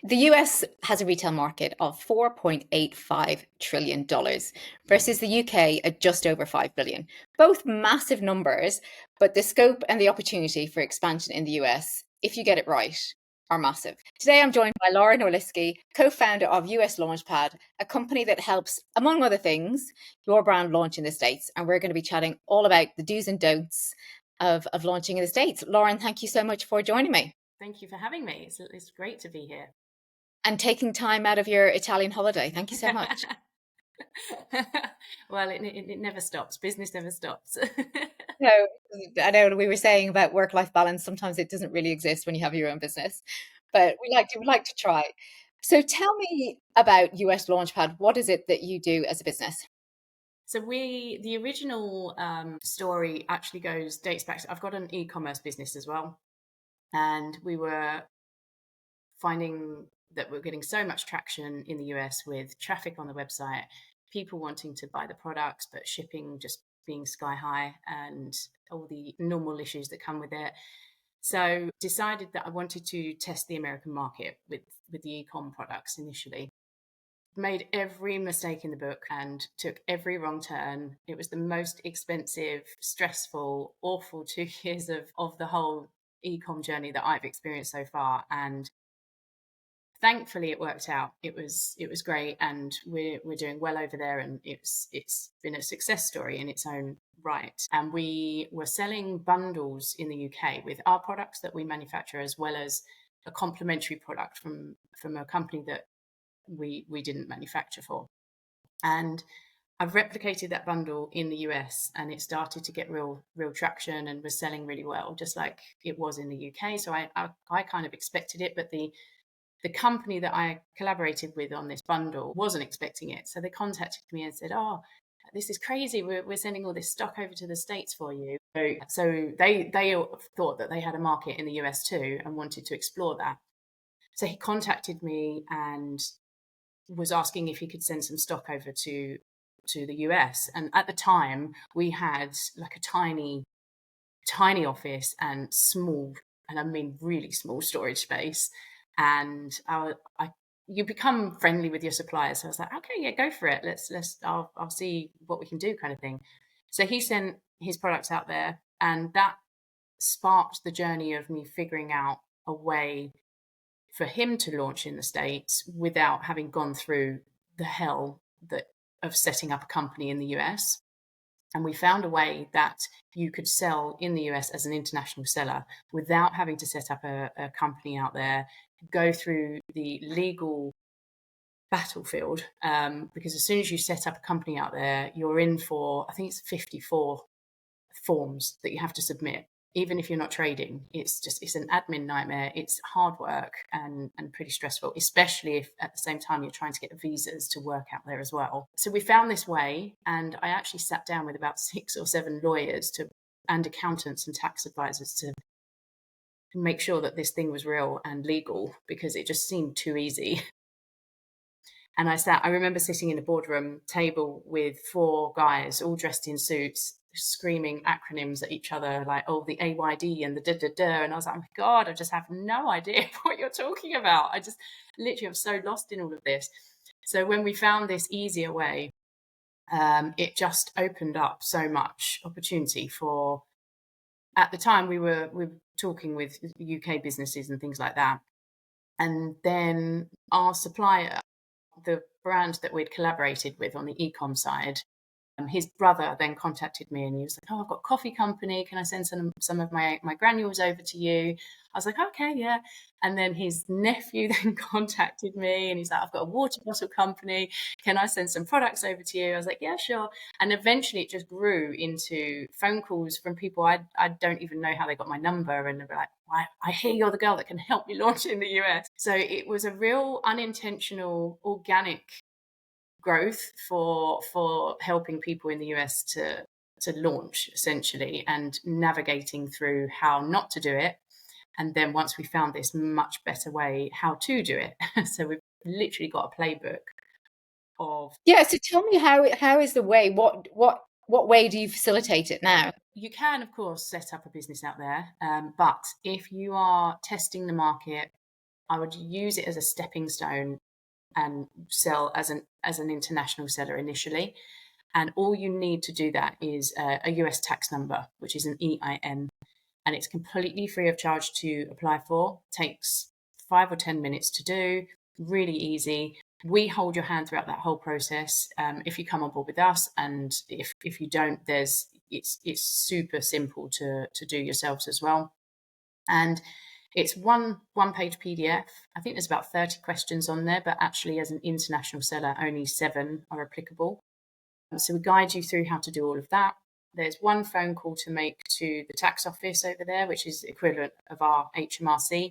The US has a retail market of $4.85 trillion versus the UK at just over 5 billion. Both massive numbers, but the scope and the opportunity for expansion in the US, if you get it right, are massive. Today I'm joined by Lauren Orlicky, co-founder of US Launchpad, a company that helps, among other things, your brand launch in the States. And we're going to be chatting all about the do's and don'ts of launching in the States. Lauren, thank you so much for joining me Thank you for having me. It's great to be here. and taking time out of your Italian holiday. Thank you so much. Well, it never stops. Business never stops. No, I know we were saying about work-life balance. Sometimes it doesn't really exist when you have your own business, but we like to try. So tell me about US Launchpad. What is it that you do as a business? So the original story actually dates back. I've got an e-commerce business as well, and we were finding that we're getting so much traction in the US with traffic on the website, people wanting to buy the products, but shipping just being sky high and all the normal issues that come with it. So decided that I wanted to test the American market with the e-com products initially. Made every mistake in the book and took every wrong turn. It was the most expensive, stressful, awful 2 years of the whole e-com journey that I've experienced so far. And thankfully it worked out. It was great, and we're doing well over there, and it's been a success story in its own right. And we were selling bundles in the UK with our products that we manufacture, as well as a complementary product from a company that we didn't manufacture for. And I've replicated that bundle in the US, and it started to get real traction and was selling really well, just like it was in the UK. So I kind of expected it, but the company that I collaborated with on this bundle wasn't expecting it. So they contacted me and said, "Oh, this is crazy. We're sending all this stock over to the States for you." So they thought that they had a market in the US too and wanted to explore that. So he contacted me and was asking if he could send some stock over to the US. And at the time, we had like a tiny office and small, and I mean really small storage space. And you become friendly with your suppliers. So I was like, okay, yeah, go for it. I'll see what we can do, kind of thing. So he sent his products out there, and that sparked the journey of me figuring out a way for him to launch in the States without having gone through the hell that of setting up a company in the US. And we found a way that you could sell in the US as an international seller without having to set up a company out there, go through the legal battlefield. Because as soon as you set up a company out there, you're in for, I think it's 54 forms that you have to submit. Even if you're not trading, it's an admin nightmare. It's hard work and pretty stressful, especially if at the same time you're trying to get visas to work out there as well. So we found this way, and I actually sat down with about 6 or 7 lawyers and accountants and tax advisors to make sure that this thing was real and legal, because it just seemed too easy. And I remember sitting in a boardroom table with 4 guys all dressed in suits, screaming acronyms at each other, like, oh, the AYD and the da da da. And I was like, oh my God, I just have no idea what you're talking about. I just literally am so lost in all of this. So when we found this easier way, it just opened up so much opportunity for, at the time we were talking with UK businesses and things like that. And then our supplier, the brand that we'd collaborated with on the e-com side, his brother then contacted me, and he was like, "Oh, I've got a coffee company. Can I send some of my granules over to you?" I was like, "Okay, yeah." And then his nephew then contacted me, and he's like, "I've got a water bottle company. Can I send some products over to you?" I was like, "Yeah, sure." And eventually, it just grew into phone calls from people I don't even know how they got my number, and they're like, I hear you're the girl that can help me launch in the US. So it was a real unintentional, organic growth for helping people in the US to launch, essentially, and navigating through how not to do it. And then once we found this much better way how to do it, so we've literally got a playbook of. Yeah, so tell me how is the way? What way do you facilitate it now? You can, of course, set up a business out there, but if you are testing the market I would use it as a stepping stone and sell as an international seller initially. And all you need to do that is a US tax number, which is an EIN, and it's completely free of charge to apply for. Takes 5 or 10 minutes to do, really easy. We hold your hand throughout that whole process. If you come on board with us, and if you don't, it's super simple to do yourselves as well. And it's one page PDF. I think there's about 30 questions on there, but actually, as an international seller, only 7 are applicable. So we guide you through how to do all of that. There's one phone call to make to the tax office over there, which is the equivalent of our HMRC.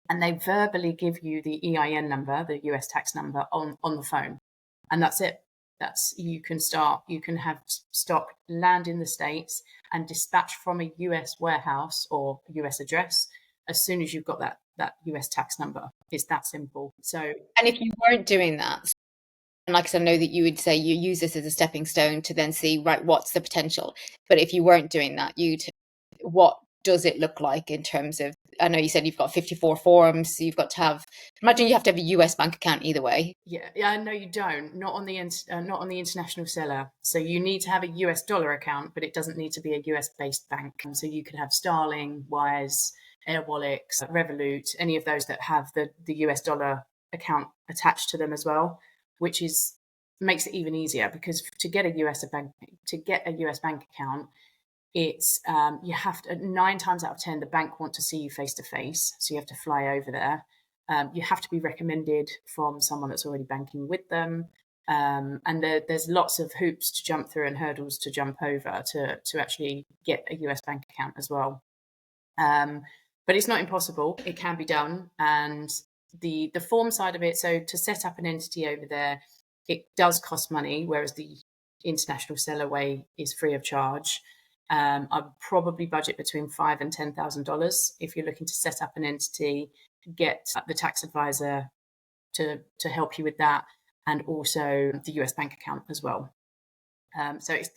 And they verbally give you the EIN number, the US tax number, on the phone. And that's it. You can have stock land in the States and dispatch from a US warehouse or US address as soon as you've got that US tax number. It's that simple. So, And if you weren't doing that, and like I said, I know that you would say you use this as a stepping stone to then see, right, what's the potential. But if you weren't doing that, what does it look like in terms of, I know you said you've got 54 forms, so you've got to have, imagine you have to have a US bank account either way. Yeah, no, you don't. Not on the international seller. So you need to have a US dollar account, but it doesn't need to be a US based bank. So you could have Starling, Wise, Airwallex, Revolut, any of those that have the US dollar account attached to them as well, which makes it even easier, because to get a US bank account, it's you have to, 9 times out of 10 the bank want to see you face to face, so you have to fly over there. You have to be recommended from someone that's already banking with them, and there's lots of hoops to jump through and hurdles to jump over to actually get a US bank account as well. But it's not impossible. It can be done. And the form side of it, so to set up an entity over there, it does cost money, whereas the international seller way is free of charge. I'd probably budget between $5,000 and $10,000 if you're looking to set up an entity, get the tax advisor to help you with that, and also the US bank account as well. So it's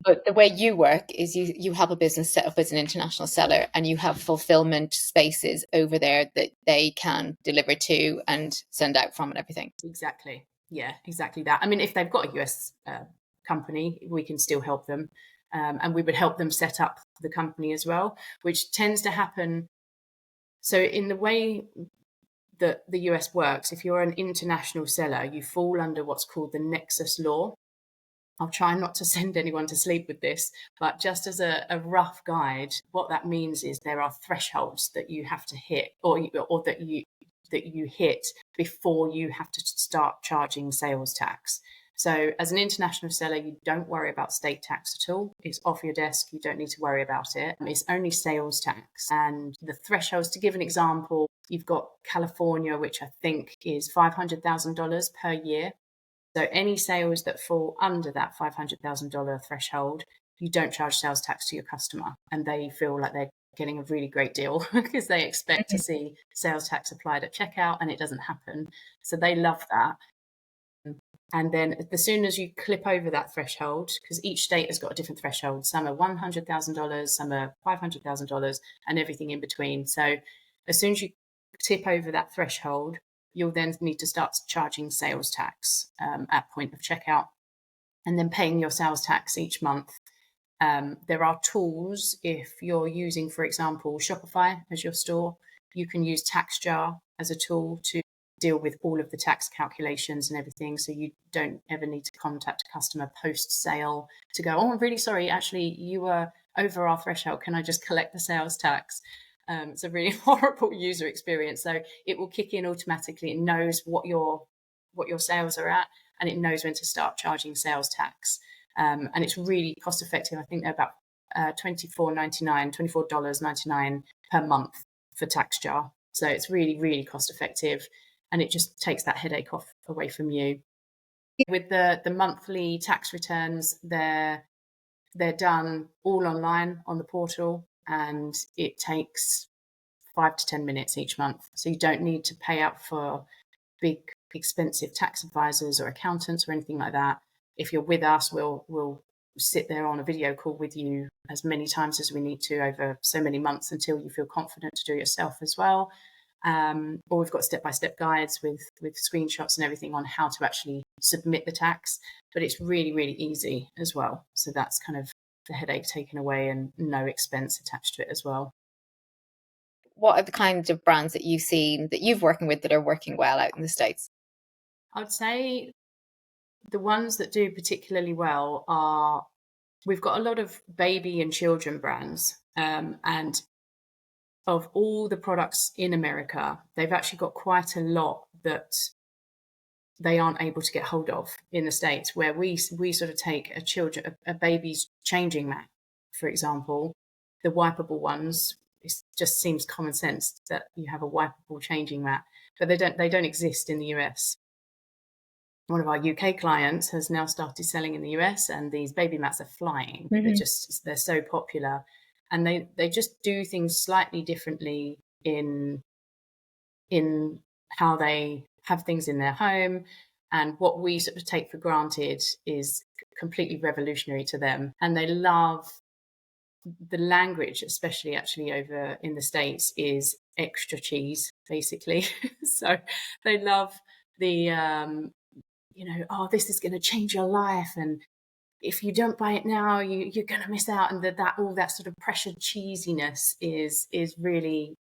But the way you work is you have a business set up as an international seller, and you have fulfillment spaces over there that they can deliver to and send out from and everything. exactly, yeah, exactly that. I mean, if they've got a US company, we can still help them. And we would help them set up the company as well, which tends to happen. So in the way that the US works, if you're an international seller, you fall under what's called the nexus law. I'll try not to send anyone to sleep with this, but just as a rough guide, what that means is there are thresholds that you have to hit, or that you hit before you have to start charging sales tax. So as an international seller, you don't worry about state tax at all. It's off your desk. You don't need to worry about it. It's only sales tax. And the thresholds, to give an example, you've got California, which I think is $500,000 per year. So any sales that fall under that $500,000 threshold, you don't charge sales tax to your customer. And they feel like they're getting a really great deal because they expect to see sales tax applied at checkout, and it doesn't happen. So they love that. And then as soon as you clip over that threshold, because each state has got a different threshold, some are $100,000, some are $500,000, and everything in between. So as soon as you tip over that threshold, you'll then need to start charging sales tax at point of checkout, and then paying your sales tax each month. There are tools. If you're using, for example, Shopify as your store, you can use TaxJar as a tool to deal with all of the tax calculations and everything, so you don't ever need to contact a customer post sale to go, oh, I'm really sorry, actually you were over our threshold, can I just collect the sales tax? It's a really horrible user experience. So it will kick in automatically. It knows what your sales are at, and it knows when to start charging sales tax. And it's really cost effective. I think they're about $24.99 per month for TaxJar. So it's really, really cost effective, and it just takes that headache away from you. With the monthly tax returns, they're done all online on the portal, and it takes 5 to 10 minutes each month. So you don't need to pay out for big, expensive tax advisors or accountants or anything like that. If you're with us, we'll sit there on a video call with you as many times as we need to over so many months until you feel confident to do it yourself as well. or we've got step-by-step guides with screenshots and everything on how to actually submit the tax. But it's really, really easy as well. So that's kind of the headache taken away and no expense attached to it as well. What are the kinds of brands that you've seen that you've working with that are working well out in the States? I would say the ones that do particularly well are, we've got a lot of baby and children brands, and of all the products in America, they've actually got quite a lot that they aren't able to get hold of in the States, where we sort of take a baby's changing mat, for example, the wipeable ones. It just seems common sense that you have a wipeable changing mat, but they don't exist in the US. One of our UK clients has now started selling in the US, and these baby mats are flying. They're so popular, and they just do things slightly differently in how they have things in their home, and what we sort of take for granted is completely revolutionary to them. And they love the language, especially actually over in the States, is extra cheese, basically. So they love the oh, this is going to change your life, and if you don't buy it now, you're going to miss out. And that all that sort of pressured cheesiness is really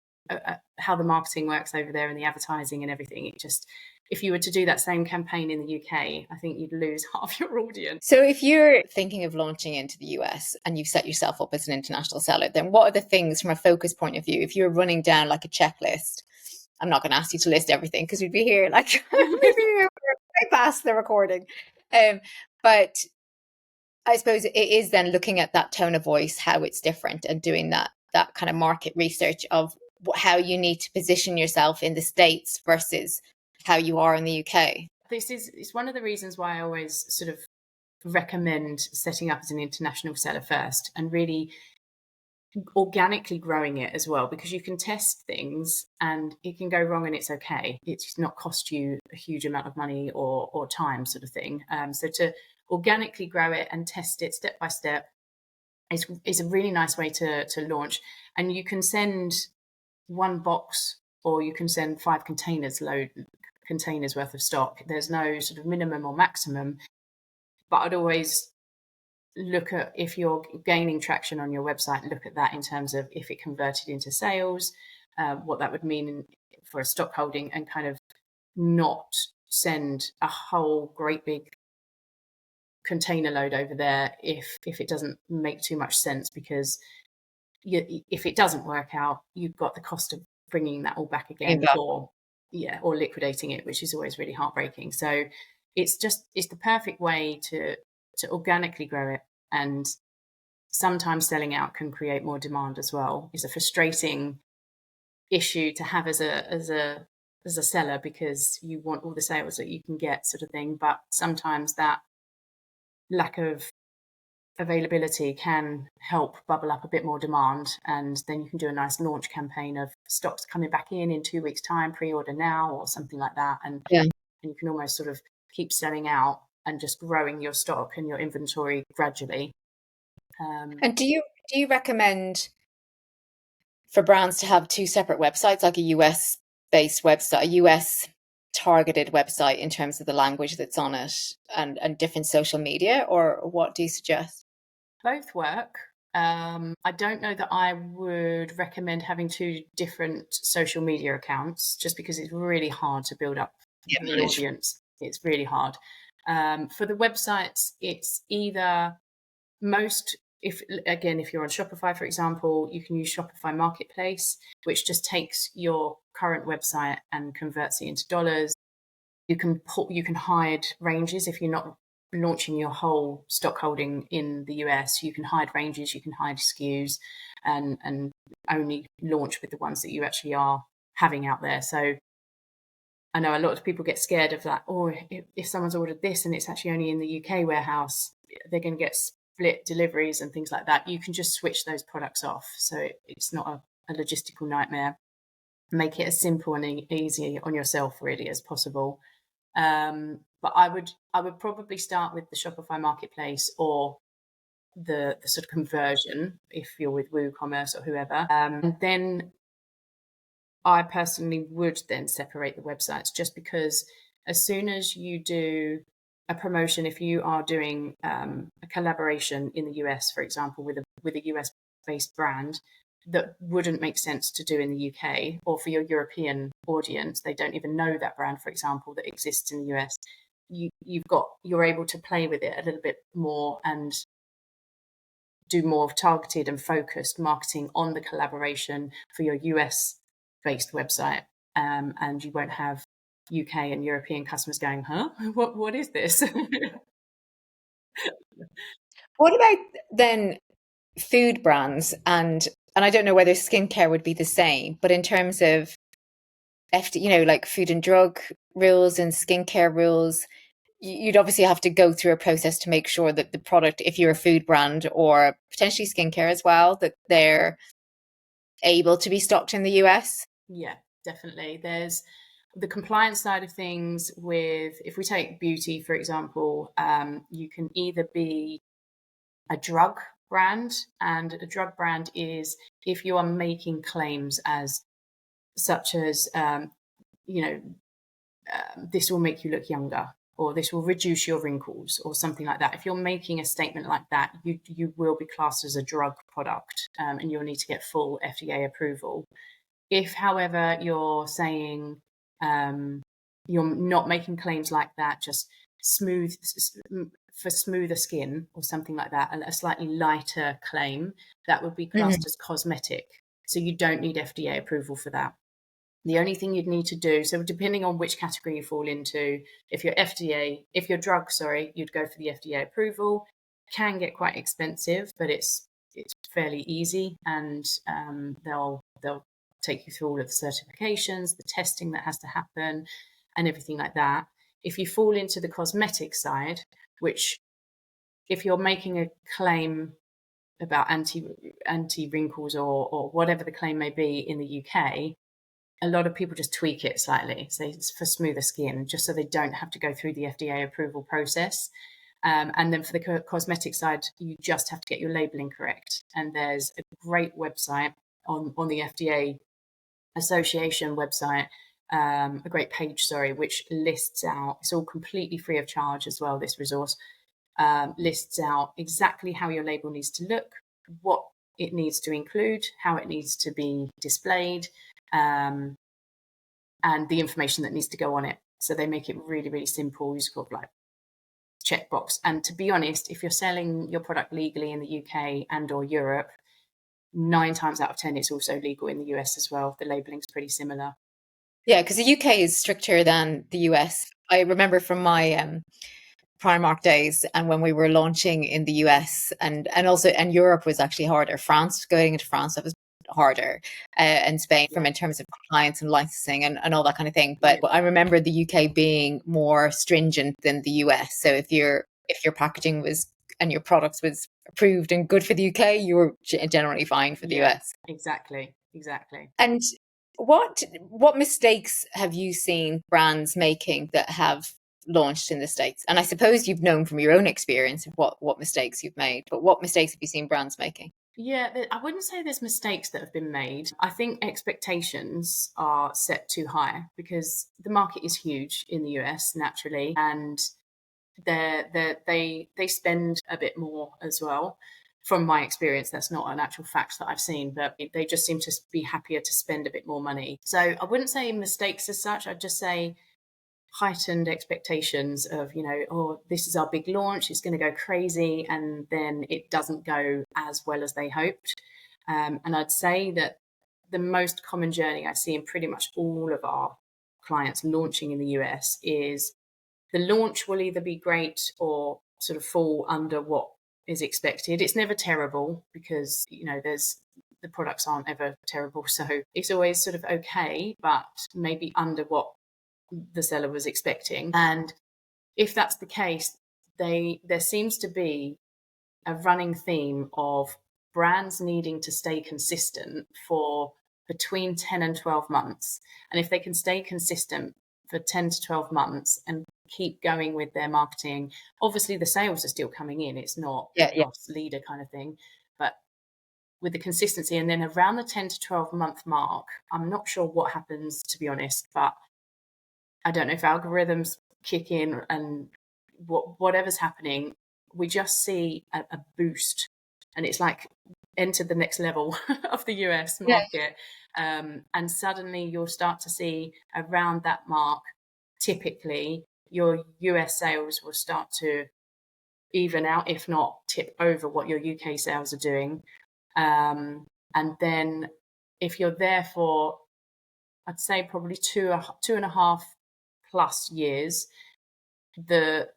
how the marketing works over there, and the advertising and everything. It just, if you were to do that same campaign in the UK, I think you'd lose half your audience. So if you're thinking of launching into the US and you've set yourself up as an international seller, then what are the things from a focus point of view, if you're running down like a checklist? I'm not going to ask you to list everything because we'd be here like maybe way past the recording. But I suppose it is then looking at that tone of voice, how it's different, and doing that kind of market research of how you need to position yourself in the States versus how you are in the UK. It's one of the reasons why I always sort of recommend setting up as an international seller first, and really organically growing it as well, because you can test things and it can go wrong and it's okay. It's not cost you a huge amount of money or time, sort of thing. So to organically grow it and test it step by step is a really nice way to launch. And you can send one box, or you can send 5 containers worth of stock. There's no sort of minimum or maximum, but I'd always look at, if you're gaining traction on your website, look at that in terms of if it converted into sales, what that would mean for a stock holding, and kind of not send a whole great big container load over there if it doesn't make too much sense, because if it doesn't work out, you've got the cost of bringing that all back again, or liquidating it, which is always really heartbreaking. So it's the perfect way to organically grow it. And sometimes selling out can create more demand as well. It's a frustrating issue to have as a seller, because you want all the sales that you can get, sort of thing. But sometimes that lack of availability can help bubble up a bit more demand, and then you can do a nice launch campaign of stocks coming back in 2 weeks time, pre-order now, or something like that. And you can almost sort of keep selling out and just growing your stock and your inventory gradually. And do you recommend for brands to have 2 separate websites, like a US based website, a US targeted website in terms of the language that's on it, and different social media, or what do you suggest? Both work. I don't know that I would recommend having 2 different social media accounts, just because it's really hard to build up the audience. It's really hard. For the websites, it's either if you're on Shopify, for example, you can use Shopify Marketplace, which just takes your current website and converts it into dollars. You can hide ranges if you're not launching your whole stock holding in the US. You can hide ranges, you can hide SKUs, and only launch with the ones that you actually are having out there. So I know a lot of people get scared of that. Or if someone's ordered this and it's actually only in the UK warehouse, they're going to get split deliveries and things like that. You can just switch those products off, so it's not a logistical nightmare. Make it as simple and easy on yourself really as possible. But I would probably start with the Shopify Marketplace, or the sort of conversion if you're with WooCommerce or whoever. And then I personally would then separate the websites, just because as soon as you do a promotion, if you are doing a collaboration in the US, for example, with a US based brand, that wouldn't make sense to do in the UK, or for your European audience, they don't even know that brand, for example, that exists in the US. You're able to play with it a little bit more and do more targeted and focused marketing on the collaboration for your US based website. And you won't have UK and European customers going, huh? What is this? What about then food brands and I don't know whether skincare would be the same, but in terms of like food and drug rules and skincare rules, you'd obviously have to go through a process to make sure that the product, if you're a food brand or potentially skincare as well, that they're able to be stocked in the US. Yeah, definitely. There's the compliance side of things with, if we take beauty, for example, you can either be a drug brand, and a drug brand is if you are making claims as such as, you know, this will make you look younger, or this will reduce your wrinkles, or something like that. If you're making a statement like that, you will be classed as a drug product, and you'll need to get full FDA approval. If, however, you're saying you're not making claims like that, just smooth for smoother skin or something like that, and a slightly lighter claim, that would be Mhm. classed as cosmetic. So you don't need FDA approval for that. The only thing you'd need to do, so depending on which category you fall into, if you're drug, sorry, you'd go for the FDA approval. Can get quite expensive, but it's fairly easy, and they'll take you through all of the certifications, the testing that has to happen, and everything like that. If you fall into the cosmetic side, which if you're making a claim about anti wrinkles, or whatever the claim may be in the UK, a lot of people just tweak it slightly, say it's for smoother skin, just so they don't have to go through the FDA approval process. And then for the cosmetic side, you just have to get your labeling correct. And there's a great website on the FDA Association website, a great page, sorry, which lists out, it's all completely free of charge as well, this resource, lists out exactly how your label needs to look, what it needs to include, how it needs to be displayed, and the information that needs to go on it. So they make it really, really simple. You just got like checkbox. And to be honest, if you're selling your product legally in the UK and or Europe, 9 times out of 10, it's also legal in the US as well. The labeling's pretty similar. Yeah, because the UK is stricter than the US. I remember from my Primark days and when we were launching in the US and Europe was actually harder. France, going into France, that was harder, and Spain Yeah, from in terms of compliance and licensing and all that kind of thing. But yeah, I remember the UK being more stringent than the US. So if your packaging was and your products was approved and good for the UK, you were generally fine for the yeah, US. exactly, exactly. And what mistakes have you seen brands making that have launched in the States? And I suppose you've known from your own experience of what mistakes you've made, but what mistakes have you seen brands making? Yeah, I wouldn't say there's mistakes that have been made. I think expectations are set too high, because the market is huge in the US naturally, and they spend a bit more as well. From my experience, that's not an actual fact that I've seen, but they just seem to be happier to spend a bit more money. So I wouldn't say mistakes as such. I'd just say heightened expectations of, oh, this is our big launch, it's going to go crazy, and then it doesn't go as well as they hoped. And I'd say that the most common journey I see in pretty much all of our clients launching in the US is the launch will either be great or sort of fall under what is expected. It's never terrible, because there's the products aren't ever terrible, so it's always sort of okay, but maybe under what the seller was expecting. And if that's the case, there seems to be a running theme of brands needing to stay consistent for between 10 and 12 months. And if they can stay consistent for 10 to 12 months and keep going with their marketing, obviously the sales are still coming in. It's not Yeah, yeah. loss leader kind of thing. But with the consistency. And then around the 10 to 12 month mark, I'm not sure what happens, to be honest, but I don't know if algorithms kick in and whatever's happening, we just see a boost, and it's like enter the next level of the US Yeah. market. And suddenly you'll start to see around that mark, typically your US sales will start to even out, if not tip over what your UK sales are doing. And then if you're there for, I'd say probably 2.5+ years, the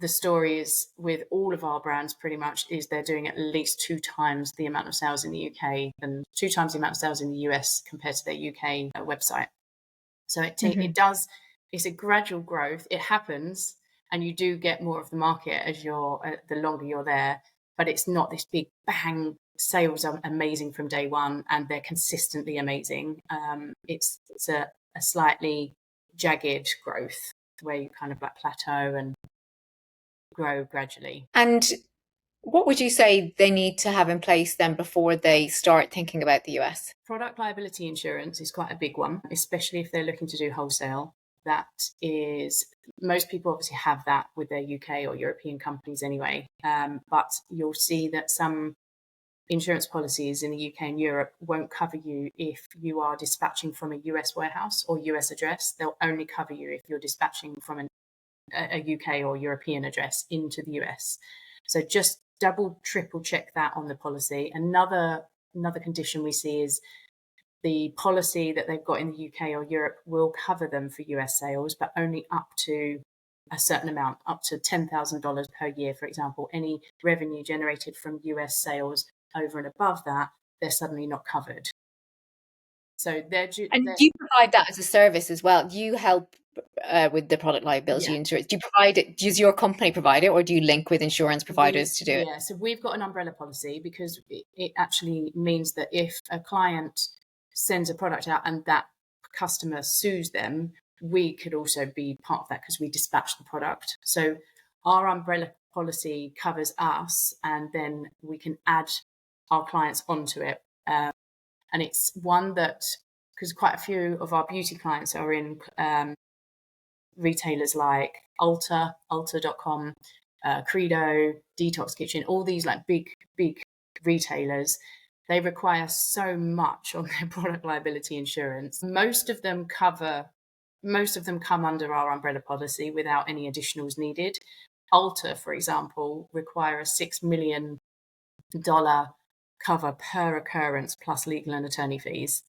story is with all of our brands pretty much is they're doing at least 2 times the amount of sales in the UK and 2 times the amount of sales in the US compared to their UK website. So it does, it's a gradual growth. It happens, and you do get more of the market as the longer you're there, but it's not this big bang. Sales are amazing from day one, and they're consistently amazing. It's a slightly jagged growth where you kind of like plateau and grow gradually. And what would you say they need to have in place then before they start thinking about the US? Product liability insurance is quite a big one, especially if they're looking to do wholesale. That is, most people obviously have that with their UK or European companies anyway. But you'll see that some insurance policies in the UK and Europe won't cover you if you are dispatching from a US warehouse or US address. They'll only cover you if you're dispatching from a UK or European address into the US. So just double, triple check that on the policy. Another condition we see is the policy that they've got in the UK or Europe will cover them for US sales, but only up to a certain amount, up to $10,000 per year, for example. Any revenue generated from US sales over and above that, they're suddenly not covered. So And do you provide that as a service as well? Do you help with the product liability insurance? Do you provide it? Does your company provide it, or do you link with insurance providers to do it? Yeah, so we've got an umbrella policy because it actually means that if a client sends a product out and that customer sues them, we could also be part of that because we dispatch the product. So our umbrella policy covers us, and then we can add our clients onto it. And it's one that, because quite a few of our beauty clients are in retailers like Ulta.com, Credo, Detox Kitchen, all these like big retailers. They require so much on their product liability insurance. Most of them come under our umbrella policy without any additionals needed. Ulta, for example, require a $6 million cover per occurrence plus legal and attorney fees.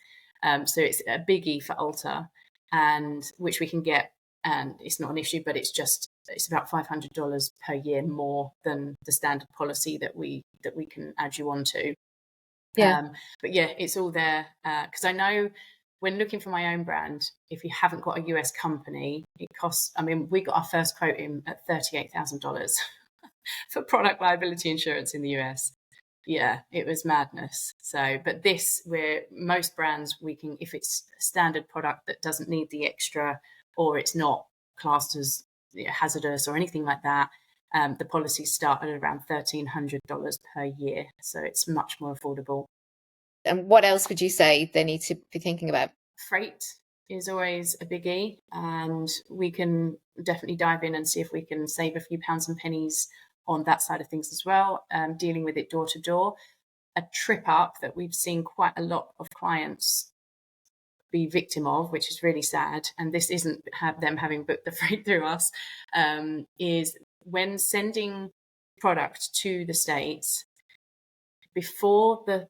So it's a biggie for Ulta, and which we can get, and it's not an issue, but it's about $500 per year more than the standard policy that we can add you onto. Yeah. But yeah, it's all there because I know when looking for my own brand, if you haven't got a US company, it costs. I mean, we got our first quote in at $38,000 for product liability insurance in the US. Yeah, it was madness. So, but where most brands, we can, if it's a standard product that doesn't need the extra, or it's not classed as hazardous or anything like that, the policies start at around $1,300 per year. So it's much more affordable. And what else would you say they need to be thinking about? Freight is always a biggie, and we can definitely dive in and see if we can save a few pounds and pennies on that side of things as well, dealing with it door to door. A trip up that we've seen quite a lot of clients be victim of, which is really sad, and this isn't them having booked the freight through us, is when sending product to the States, before the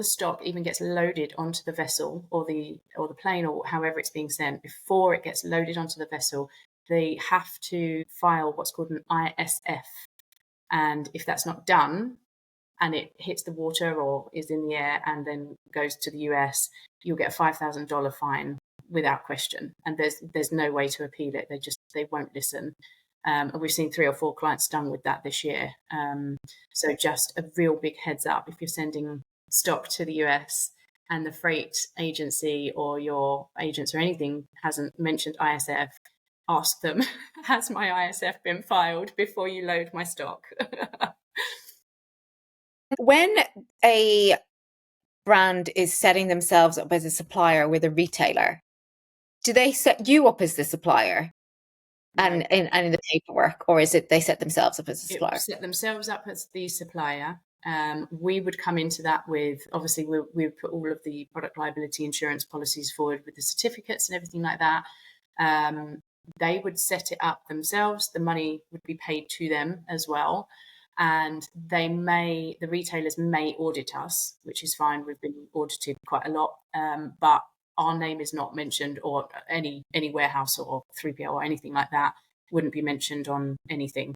stock even gets loaded onto the vessel or the plane or however it's being sent, before it gets loaded onto the vessel, they have to file what's called an ISF. And if that's not done and it hits the water or is in the air and then goes to the US, you'll get a $5,000 fine without question. And there's no way to appeal it. They won't listen. And we've seen 3 or 4 clients stung with that this year. So just a real big heads up if you're sending stock to the US and the freight agency or your agents or anything hasn't mentioned ISF, ask them, has my ISF been filed before you load my stock? When a brand is setting themselves up as a supplier with a retailer, do they set you up as the supplier No, and in the paperwork, or is it they set themselves up as a it supplier? set themselves up as the supplier. We would come into that with, obviously, we would put all of the product liability insurance policies forward with the certificates and everything like that. Um, they would set it up themselves. The money would be paid to them as well. And the retailers may audit us, which is fine. We've been audited quite a lot, but our name is not mentioned, or any warehouse or 3PL or anything like that wouldn't be mentioned on anything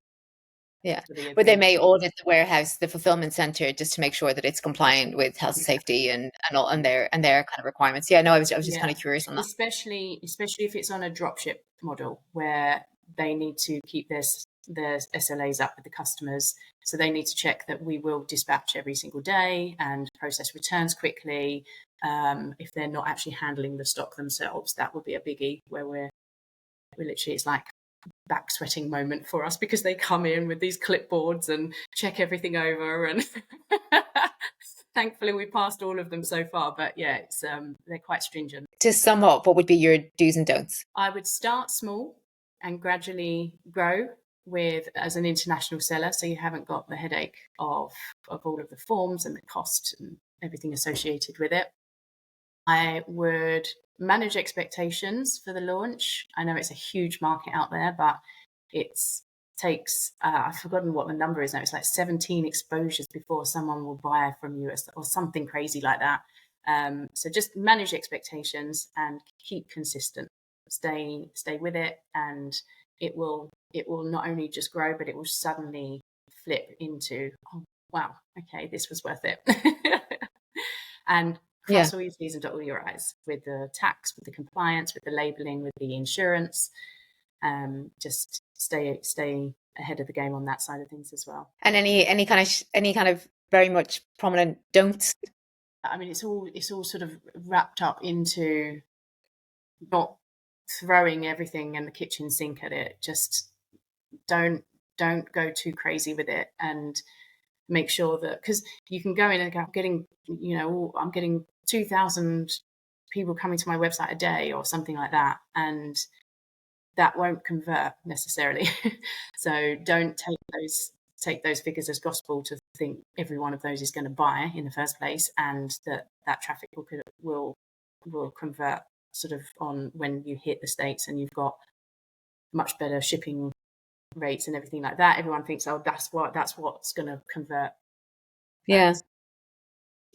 Yeah. for the But they agreement. may audit the warehouse, the fulfillment center, just to make sure that it's compliant with health and Yeah, safety and all yeah, and their kind of requirements. Yeah, no, I was just kind yeah. of curious on that. Especially if it's on a dropship model where they need to keep their SLAs up with the customers. So they need to check that we will dispatch every single day and process returns quickly. If they're not actually handling the stock themselves, that would be a biggie where we're literally, it's like back sweating moment for us because they come in with these clipboards and check everything over, and thankfully we passed all of them so far, but yeah, it's they're quite stringent. To sum up, what would be your do's and don'ts? I would start small and gradually grow with as an international seller, so you haven't got the headache of all of the forms and the cost and everything associated with it. I would manage expectations for the launch. I know it's a huge market out there, but it's takes I've forgotten what the number is now. It's like 17 exposures before someone will buy from you, or something crazy like that. So just manage expectations and keep consistent. Stay with it, and it will not only just grow, but it will suddenly flip into, oh wow, okay, this was worth it. And Yeah. cross all your T's and dot all your I's with the tax, with the compliance, with the labeling, with the insurance. Just stay ahead of the game on that side of things as well. And any kind of very much prominent don'ts? I mean, it's all sort of wrapped up into not throwing everything in the kitchen sink at it. Just don't don't go too crazy with it, and make sure that, because you can go in and go, I'm getting, I'm getting 2,000 people coming to my website a day or something like that, and that won't convert necessarily. So don't take those figures as gospel to think every one of those is going to buy in the first place, and that traffic will convert sort of on when you hit the States and you've got much better shipping rates and everything like that. Everyone thinks, oh, that's what's going to convert Yeah. first.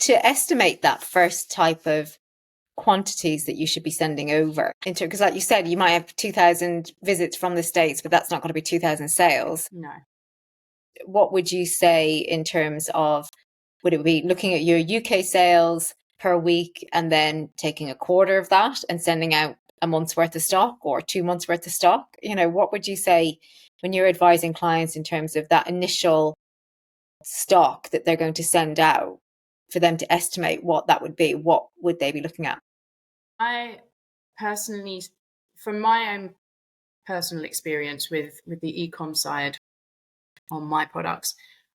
To estimate that first type of quantities that you should be sending over into, because like you said, you might have 2,000 visits from the States, but that's not going to be 2,000 sales. No. What would you say in terms of, would it be looking at your UK sales per week and then taking a quarter of that and sending out a month's worth of stock or 2 months worth of stock? What would you say when you're advising clients in terms of that initial stock that they're going to send out, for them to estimate what that would be? What would they be looking at? I personally, from my own personal experience with the e-com side on my products,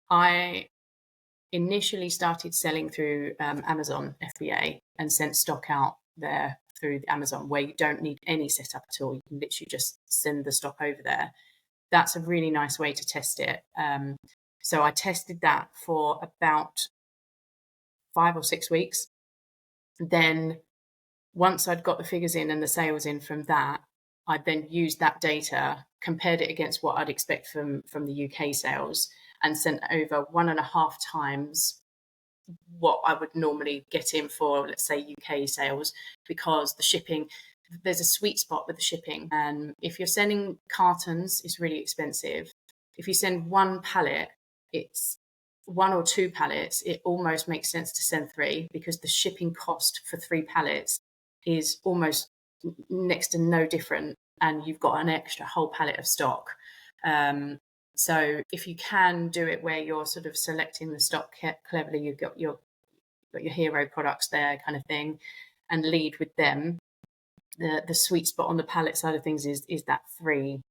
I initially started selling through Amazon FBA and sent stock out there through Amazon, where you don't need any setup at all. You can literally just send the stock over there. That's a really nice way to test it. So I tested that for about 5 or 6 weeks. Then once I'd got the figures in and the sales in from that, I then used that data, compared it against what I'd expect from the UK sales, and sent over 1.5 times what I would normally get in for, let's say, UK sales, because the shipping, there's a sweet spot with the shipping. And if you're sending cartons, it's really expensive. If you send one pallet, it's 1 or 2 pallets, it almost makes sense to send three, because the shipping cost for 3 pallets is almost next to no different, and you've got an extra whole pallet of stock. So if you can do it where you're sort of selecting the stock cleverly, you've got your hero products there, kind of thing, and lead with them. The sweet spot on the pallet side of things is that three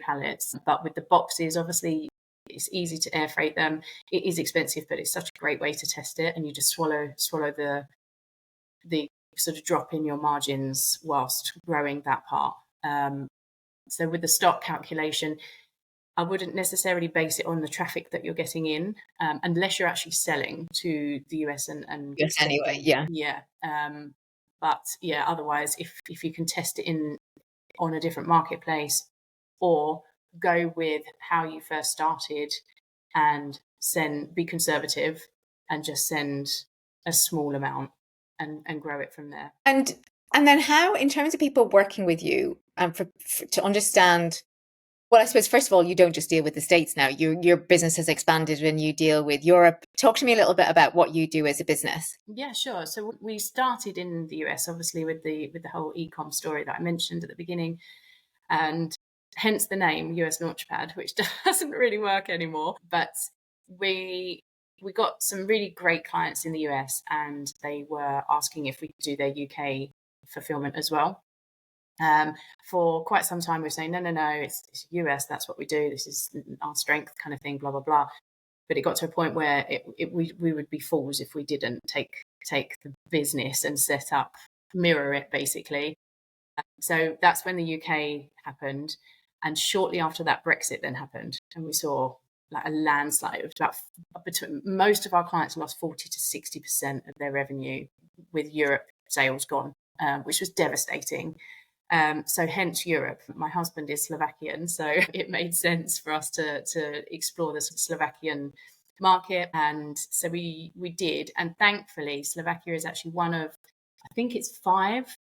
pallets. But with the boxes, obviously It's easy to air freight them. It is expensive, but it's such a great way to test it, and you just swallow the sort of drop in your margins whilst growing that part. So with the stock calculation, I wouldn't necessarily base it on the traffic that you're getting in, unless you're actually selling to the US and Yes, anyway, sending. yeah. Yeah. But yeah, otherwise, if you can test it in on a different marketplace, or go with how you first started and be conservative and just send a small amount and grow it from there. And then how, in terms of people working with you, to understand, well, I suppose first of all, you don't just deal with the States now. Your business has expanded and you deal with Europe. Talk to me a little bit about what you do as a business. Yeah, sure. So we started in the US, obviously, with the whole e-com story that I mentioned at the beginning, and hence the name US Launchpad, which doesn't really work anymore. But we got some really great clients in the US, and they were asking if we could do their UK fulfillment as well. For quite some time, we were saying, no, it's US, that's what we do. This is our strength, kind of thing, blah, blah, blah. But it got to a point where we would be fools if we didn't take the business and mirror it, basically. So that's when the UK happened. And shortly after that, Brexit then happened. And we saw like a landslide of between most of our clients lost 40 to 60% of their revenue with Europe sales gone, which was devastating. So hence Europe. My husband is Slovakian, so it made sense for us to explore the Slovakian market. And so we did. And thankfully, Slovakia is actually one of, I think it's 5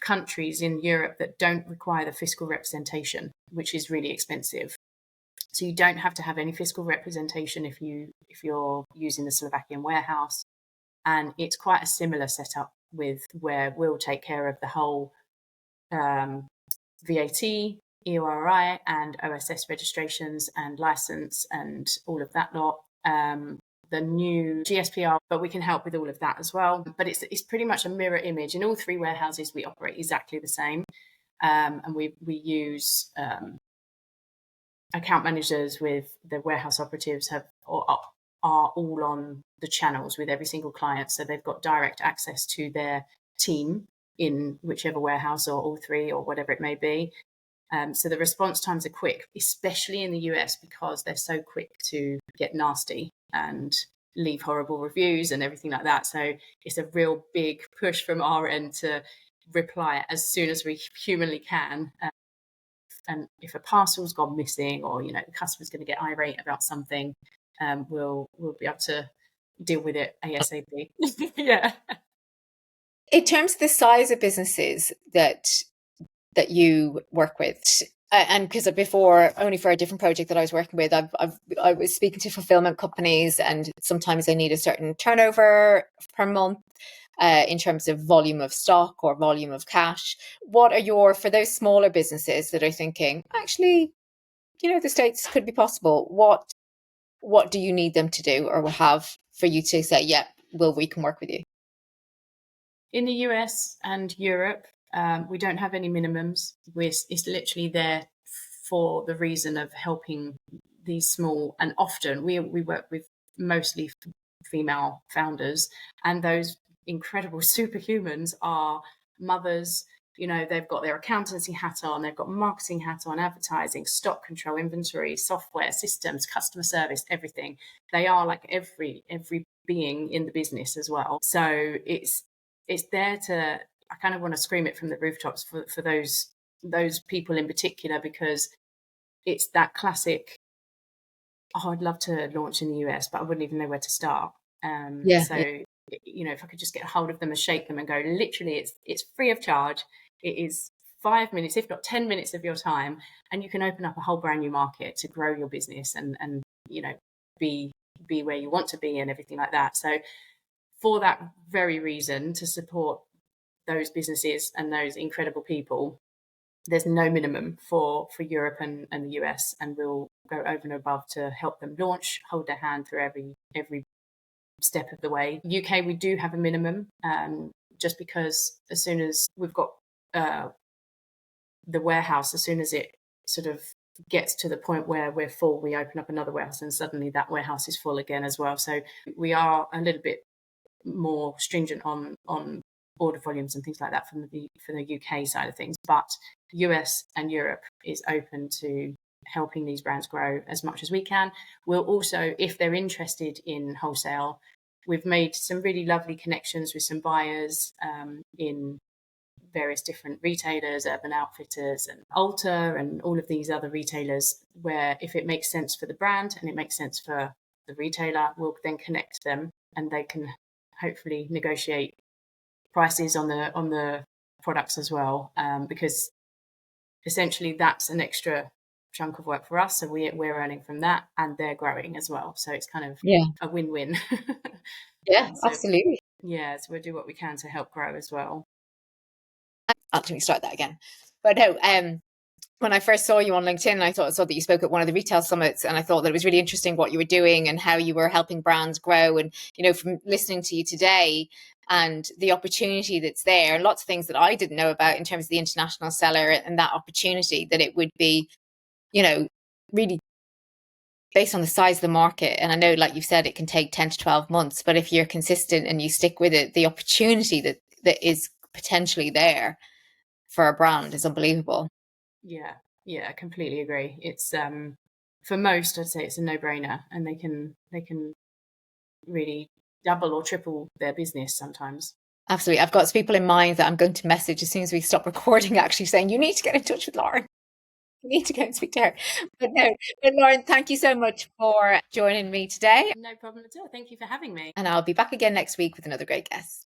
countries in Europe that don't require the fiscal representation, which is really expensive. So you don't have to have any fiscal representation if you're using the Slovakian warehouse. And it's quite a similar setup with where we'll take care of the whole VAT, EORI, and OSS registrations and license and all of that lot. The new GSPR, but we can help with all of that as well. But it's pretty much a mirror image. In all 3 warehouses, we operate exactly the same. And we use account managers with the warehouse operatives are all on the channels with every single client. So they've got direct access to their team in whichever warehouse, or all 3, or whatever it may be. So the response times are quick, especially in the US, because they're so quick to get nasty and leave horrible reviews and everything like that. So it's a real big push from our end to reply as soon as we humanly can. And if a parcel's gone missing, or the customer's going to get irate about something, we'll be able to deal with it ASAP. Yeah. In terms of the size of businesses that you work with, and because before, only for a different project that I was working with, I was speaking to fulfillment companies, and sometimes they need a certain turnover per month in terms of volume of stock or volume of cash. What are for those smaller businesses that are thinking, actually, the States could be possible? What do you need them to do, or have for you to say, yeah, we can work with you? In the US and Europe, we don't have any minimums. It's literally there for the reason of helping these small, and often we work with mostly female founders, and those incredible superhumans are mothers. They've got their accountancy hat on, they've got marketing hat on, advertising, stock control, inventory, software, systems, customer service, everything. They are like every being in the business as well. So it's there to, I kind of want to scream it from the rooftops for those people in particular, because it's that classic, I'd love to launch in the US, but I wouldn't even know where to start. So if I could just get a hold of them and shake them and go, literally, it's free of charge. It is 5 minutes, if not 10 minutes of your time, and you can open up a whole brand new market to grow your business and be where you want to be and everything like that. So for that very reason, to support those businesses and those incredible people, there's no minimum for Europe and the US, and we'll go over and above to help them launch, hold their hand through every step of the way. UK, we do have a minimum, just because as soon as we've got the warehouse, as soon as it sort of gets to the point where we're full, we open up another warehouse and suddenly that warehouse is full again as well. So we are a little bit more stringent on order volumes and things like that from the UK side of things. But US and Europe is open to helping these brands grow as much as we can. We'll also, if they're interested in wholesale, we've made some really lovely connections with some buyers in various different retailers, Urban Outfitters and Ulta and all of these other retailers, where if it makes sense for the brand and it makes sense for the retailer, we'll then connect them and they can hopefully negotiate prices on the products as well, because essentially that's an extra chunk of work for us. So we're earning from that and they're growing as well. So it's kind of Yeah. a win-win. Yeah, So absolutely. yeah, so we'll do what we can to help grow as well. Let me start that again. But no, when I first saw you on LinkedIn, I saw that you spoke at one of the retail summits, and I thought that it was really interesting what you were doing and how you were helping brands grow. And, you know, from listening to you today and the opportunity that's there, and lots of things that I didn't know about in terms of the international seller and that opportunity, that it would be, you know, really based on the size of the market. And I know, like you said, it can take 10 to 12 months, but if you're consistent and you stick with it, the opportunity that is potentially there for a brand is unbelievable. Yeah, yeah, I completely agree. It's for most, I'd say it's a no-brainer, and they can really double or triple their business sometimes. Absolutely. I've got people in mind that I'm going to message as soon as we stop recording, actually saying, you need to get in touch with Lauren. You need to go and speak to her. But no, but Lauren, thank you so much for joining me today. No problem at all. Thank you for having me. And I'll be back again next week with another great guest.